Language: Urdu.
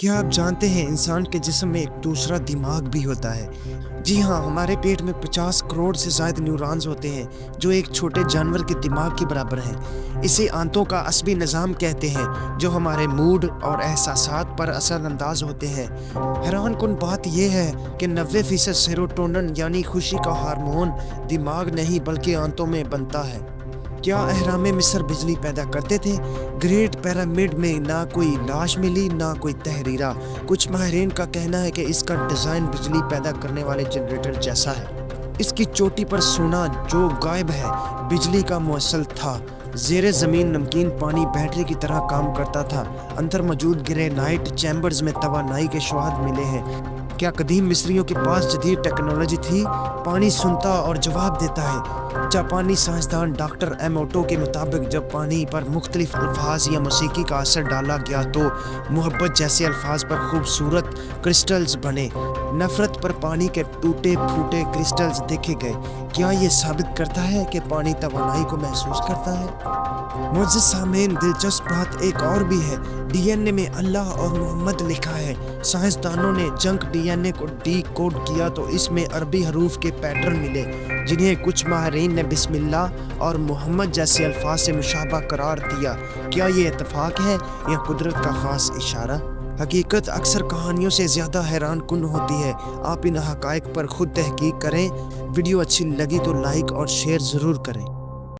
کیا آپ جانتے ہیں انسان کے جسم میں ایک دوسرا دماغ بھی ہوتا ہے؟ جی ہاں، ہمارے پیٹ میں 50 کروڑ سے زائد نیورونز ہوتے ہیں جو ایک چھوٹے جانور کے دماغ کے برابر ہیں۔ اسے آنتوں کا عصبی نظام کہتے ہیں جو ہمارے موڈ اور احساسات پر اثر انداز ہوتے ہیں۔ حیران کن بات یہ ہے کہ 90% سیروٹونن یعنی خوشی کا ہارمون دماغ نہیں بلکہ آنتوں میں بنتا ہے۔ کیا اہرام مصر بجلی پیدا کرتے تھے؟ گریٹ پیرامڈ میں نہ کوئی لاش ملی نہ کوئی تحریرہ۔ کچھ ماہرین کا کہنا ہے کہ اس کا ڈیزائن بجلی پیدا کرنے والے جنریٹر جیسا ہے۔ اس کی چوٹی پر سونا جو غائب ہے بجلی کا موصل تھا۔ زیر زمین نمکین پانی بیٹری کی طرح کام کرتا تھا۔ اندر موجود گرینائٹ چیمبرز میں توانائی کے شواہد ملے ہیں۔ کیا قدیم مصریوں کے پاس جدید ٹیکنالوجی تھی؟ پانی سنتا اور جواب دیتا ہے۔ جاپانی سائنسدان ڈاکٹر ایموٹو کے مطابق جب پانی پر مختلف الفاظ یا موسیقی کا اثر ڈالا گیا تو محبت جیسے الفاظ پر خوبصورت کرسٹلز بنے۔ نفرت پر پانی کے ٹوٹے پھوٹے کرسٹلز دیکھے گئے۔ کیا یہ ثابت کرتا ہے کہ پانی توانائی کو محسوس کرتا ہے؟ معزز سامعین، دلچسپ بات ایک اور بھی ہے۔ ڈی این اے میں اللہ اور محمد لکھا ہے۔ سائنسدانوں نے جنک ڈی این اے کو ڈی کوڈ کیا تو اس میں عربی حروف کے پیٹرن ملے جنہیں کچھ ماہرین نے بسم اللہ اور محمد جیسے الفاظ سے مشابہ قرار دیا۔ کیا یہ اتفاق ہے یا قدرت کا خاص اشارہ؟ حقیقت اکثر کہانیوں سے زیادہ حیران کن ہوتی ہے۔ آپ ان حقائق پر خود تحقیق کریں۔ ویڈیو اچھی لگی تو لائک اور شیئر ضرور کریں۔